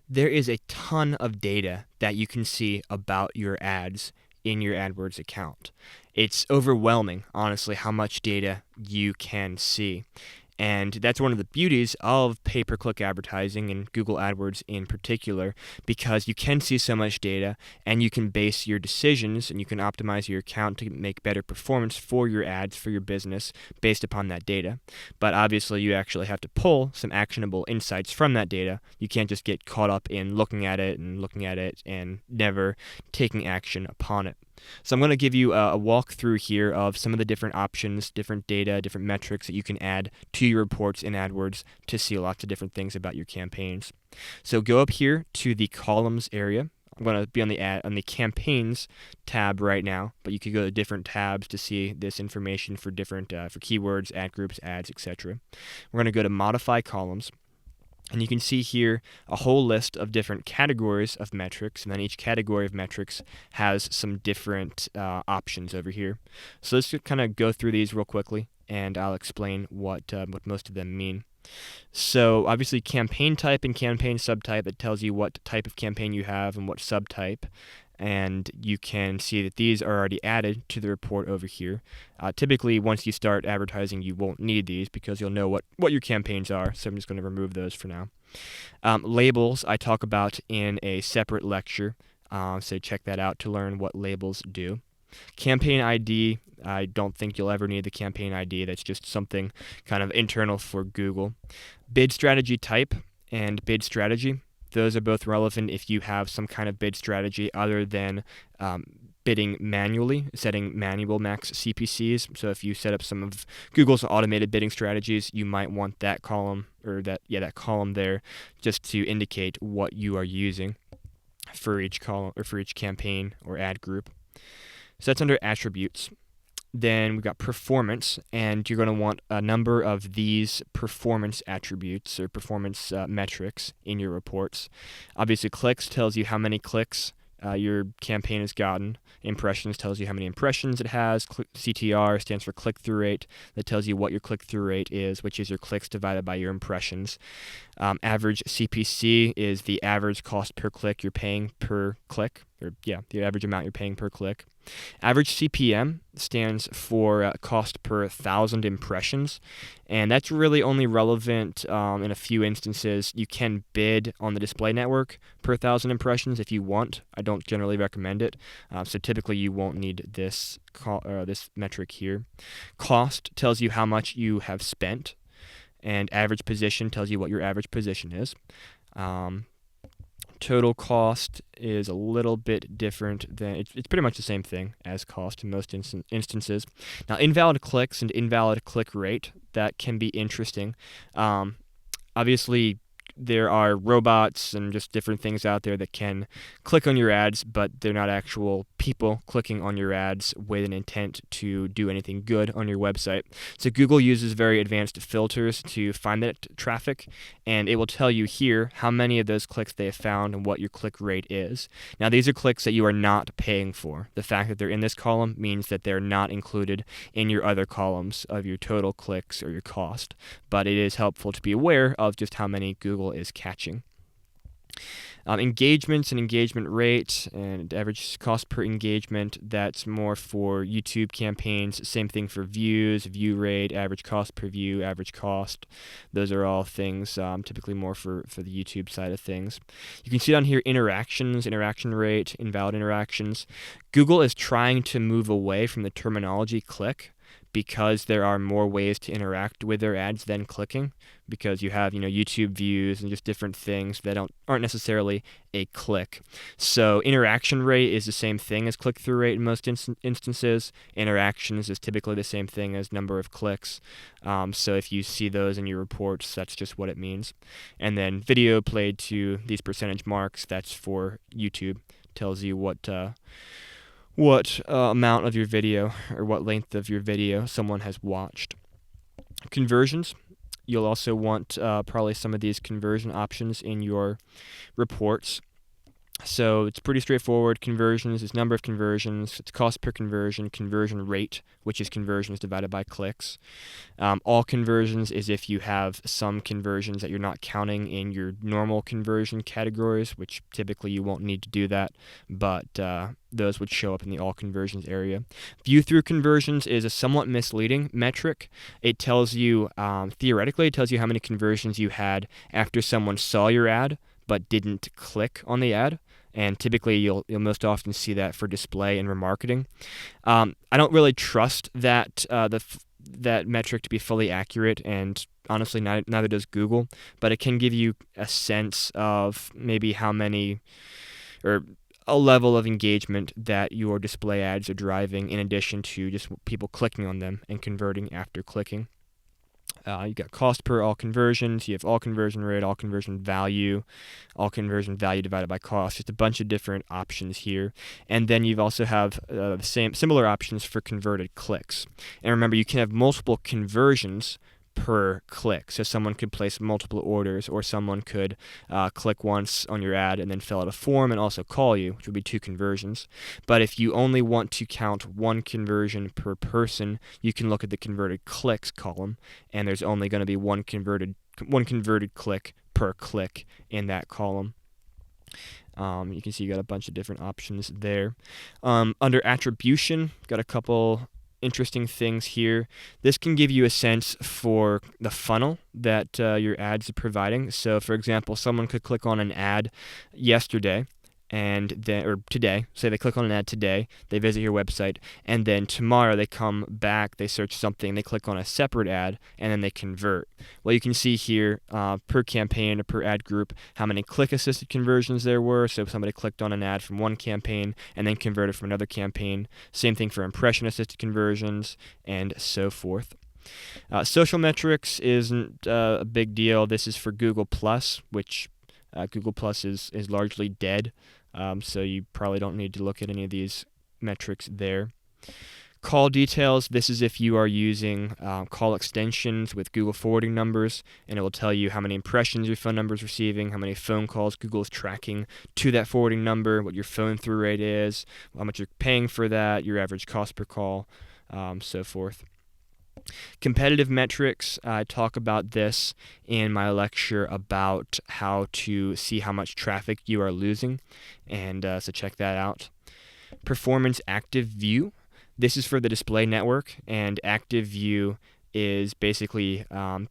There is a ton of data that you can see about your ads in your AdWords account. It's overwhelming, honestly, how much data you can see. And that's one of the beauties of pay-per-click advertising and Google AdWords in particular, because you can see so much data and you can base your decisions and you can optimize your account to make better performance for your ads, for your business, based upon that data. But obviously, you actually have to pull some actionable insights from that data. You can't just get caught up in looking at it and never taking action upon it. So I'm going to give you a walkthrough here of some of the different options, different data, different metrics that you can add to your reports in AdWords to see lots of different things about your campaigns. So go up here to the columns area. I'm going to be on the campaigns tab right now, but you could go to different tabs to see this information for different for keywords, ad groups, ads, etc. We're going to go to modify columns. And you can see here a whole list of different categories of metrics, and then each category of metrics has some different options over here. So let's just kind of go through these real quickly, and I'll explain what most of them mean. So obviously campaign type and campaign subtype, that tells you what type of campaign you have and what subtype. And you can see that these are already added to the report over here. Typically, once you start advertising, you won't need these because you'll know what your campaigns are, so I'm just going to remove those for now. Labels I talk about in a separate lecture, so check that out to learn what labels do. Campaign ID, I don't think you'll ever need the campaign ID. That's just something kind of internal for Google. Bid strategy type and bid strategy. Those are both relevant if you have some kind of bid strategy other than bidding manually, setting manual max CPCs. So if you set up some of Google's automated bidding strategies, you might want that column or that column there just to indicate what you are using for each column or for each campaign or ad group. So that's under attributes. Then we've got performance, and you're going to want a number of these performance attributes or performance metrics in your reports. Obviously, clicks tells you how many clicks your campaign has gotten. Impressions tells you how many impressions it has. CTR stands for click-through rate. That tells you what your click-through rate is, which is your clicks divided by your impressions. Average CPC is the average cost per click you're paying per click, the average amount you're paying per click. Average CPM stands for cost per 1,000 impressions, and that's really only relevant in a few instances. You can bid on the display network per 1,000 impressions if you want. I don't generally recommend it, so typically you won't need this metric here. Cost tells you how much you have spent, and average position tells you what your average position is. Total cost is a little bit different than it's pretty much the same thing as cost in most instances. Now, invalid clicks and invalid click rate, that can be interesting. Obviously, there are robots and just different things out there that can click on your ads, but they're not actual people clicking on your ads with an intent to do anything good on your website. So Google uses very advanced filters to find that traffic, and it will tell you here how many of those clicks they have found and what your click rate is. Now, these are clicks that you are not paying for. The fact that they're in this column means that they're not included in your other columns of your total clicks or your cost, but it is helpful to be aware of just how many Google is catching. Engagements and engagement rate and average cost per engagement, that's more for YouTube campaigns. Same thing for views, view rate, average cost per view, average cost. Those are all things typically more for the YouTube side of things. You can see down here interactions, interaction rate, invalid interactions. Google is trying to move away from the terminology click, because there are more ways to interact with their ads than clicking, because you have YouTube views and just different things that aren't necessarily a click. So interaction rate is the same thing as click-through rate in most instances. Interactions is typically the same thing as number of clicks. So if you see those in your reports, that's just what it means. And then video played to these percentage marks, that's for YouTube. Tells you what amount of your video or what length of your video someone has watched. Conversions. You'll also want probably some of these conversion options in your reports. So it's pretty straightforward. Conversions is number of conversions. It's cost per conversion. Conversion rate, which is conversions divided by clicks. All conversions is if you have some conversions that you're not counting in your normal conversion categories, which typically you won't need to do that, but those would show up in the all conversions area. View through conversions is a somewhat misleading metric. It tells you, theoretically, it tells you how many conversions you had after someone saw your ad but didn't click on the ad. And typically, you'll most often see that for display and remarketing. I don't really trust that that metric to be fully accurate, and honestly, neither does Google. But it can give you a sense of maybe how many or a level of engagement that your display ads are driving, in addition to just people clicking on them and converting after clicking. You got cost per all conversions. You have all conversion rate, all conversion value divided by cost. Just a bunch of different options here. And then you also have similar options for converted clicks. And remember, you can have multiple conversions per click. So someone could place multiple orders, or someone could click once on your ad and then fill out a form and also call you, which would be 2 conversions. But if you only want to count 1 conversion per person, you can look at the converted clicks column, and there's only going to be one converted click per click in that column. You can see you got a bunch of different options there. Under attribution, got a couple interesting things here. This can give you a sense for the funnel that your ads are providing. So, for example, someone could click on an ad yesterday, or today. Say they click on an ad today, they visit your website, and then tomorrow they come back, they search something, they click on a separate ad, and then they convert. Well, you can see here per campaign or per ad group how many click-assisted conversions there were. So if somebody clicked on an ad from one campaign and then converted from another campaign. Same thing for impression-assisted conversions, and so forth. Social metrics isn't a big deal. This is for Google+, which Google+ is largely dead. So you probably don't need to look at any of these metrics there. Call details, this is if you are using call extensions with Google forwarding numbers, and it will tell you how many impressions your phone number is receiving, how many phone calls Google is tracking to that forwarding number, what your phone through rate is, how much you're paying for that, your average cost per call, so forth. Competitive metrics, I talk about this in my lecture about how to see how much traffic you are losing, and so check that out. Performance active view, this is for the display network, and active view is basically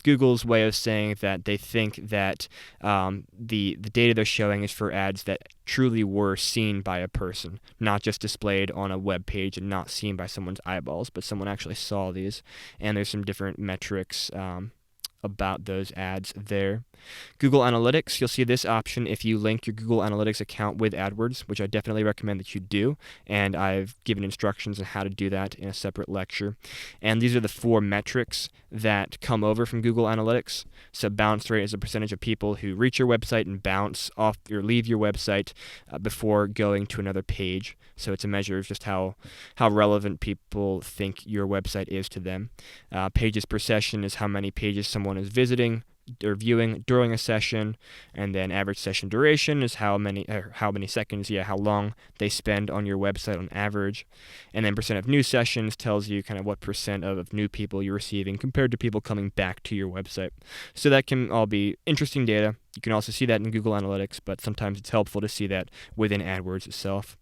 Google's way of saying that they think that the data they're showing is for ads that truly were seen by a person, not just displayed on a web page and not seen by someone's eyeballs, but someone actually saw these. And there's some different metrics about those ads there. Google Analytics, you'll see this option if you link your Google Analytics account with AdWords, which I definitely recommend that you do, and I've given instructions on how to do that in a separate lecture. And these are the 4 metrics that come over from Google Analytics. So bounce rate is a percentage of people who reach your website and bounce off or leave your website before going to another page. So it's a measure of just how relevant people think your website is to them. Pages per session is how many pages someone is visiting or viewing during a session, and then average session duration is how many seconds, how long they spend on your website on average. And then percent of new sessions tells you kind of what percent of new people you're receiving compared to people coming back to your website. So that can all be interesting data. You can also see that in Google Analytics, but sometimes it's helpful to see that within AdWords itself.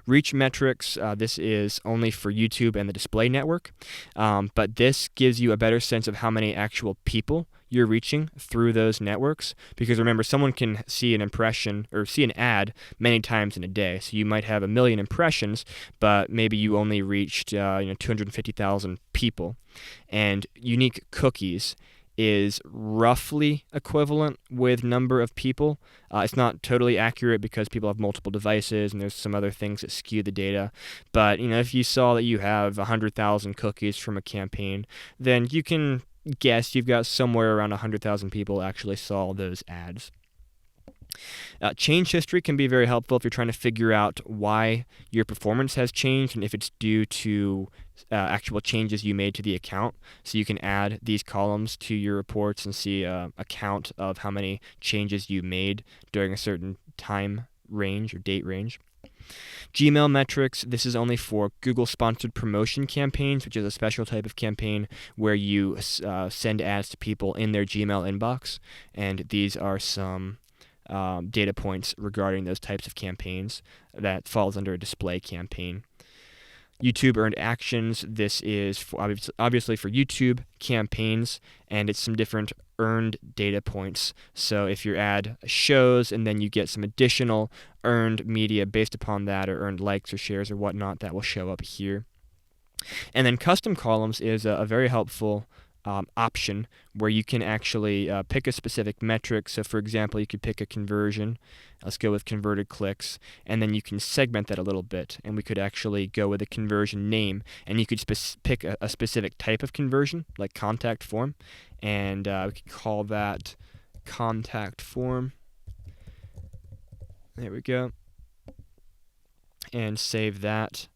Reach metrics, this is only for YouTube and the display network, but this gives you a better sense of how many actual people you're reaching through those networks, because remember, someone can see an impression or see an ad many times in a day. So you might have 1 million impressions, but maybe you only reached 250,000 people. And unique cookies is roughly equivalent with number of people. It's not totally accurate because people have multiple devices and there's some other things that skew the data. But if you saw that you have 100,000 cookies from a campaign, then you can guess you've got somewhere around 100,000 people actually saw those ads. Change history can be very helpful if you're trying to figure out why your performance has changed and if it's due to actual changes you made to the account. So you can add these columns to your reports and see a count of how many changes you made during a certain time range or date range. Gmail metrics, this is only for Google-sponsored promotion campaigns, which is a special type of campaign where you send ads to people in their Gmail inbox, and these are some data points regarding those types of campaigns that falls under a display campaign. YouTube earned actions, this is obviously for YouTube campaigns, and it's some different earned data points. So if your ad shows and then you get some additional earned media based upon that, or earned likes or shares or whatnot, that will show up here. And then custom columns is a very helpful option where you can actually pick a specific metric. So for example, you could pick a conversion. Let's go with converted clicks, and then you can segment that a little bit, and we could actually go with a conversion name, and you could pick a specific type of conversion, like contact form, and we could call that contact form. There we go. And save that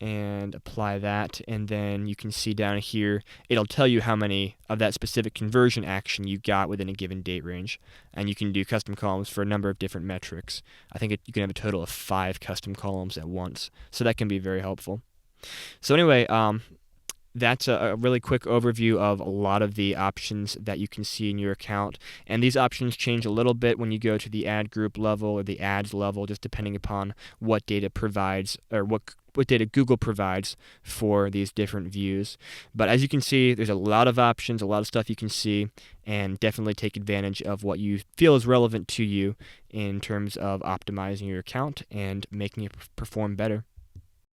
and apply that, and then you can see down here it'll tell you how many of that specific conversion action you got within a given date range, and you can do custom columns for a number of different metrics. I think you can have a total of 5 custom columns at once, so that can be very helpful. So anyway, that's a really quick overview of a lot of the options that you can see in your account. And these options change a little bit when you go to the ad group level or the ads level, just depending upon what data provides, or what data Google provides for these different views. But as you can see, there's a lot of options, a lot of stuff you can see, and definitely take advantage of what you feel is relevant to you in terms of optimizing your account and making it perform better.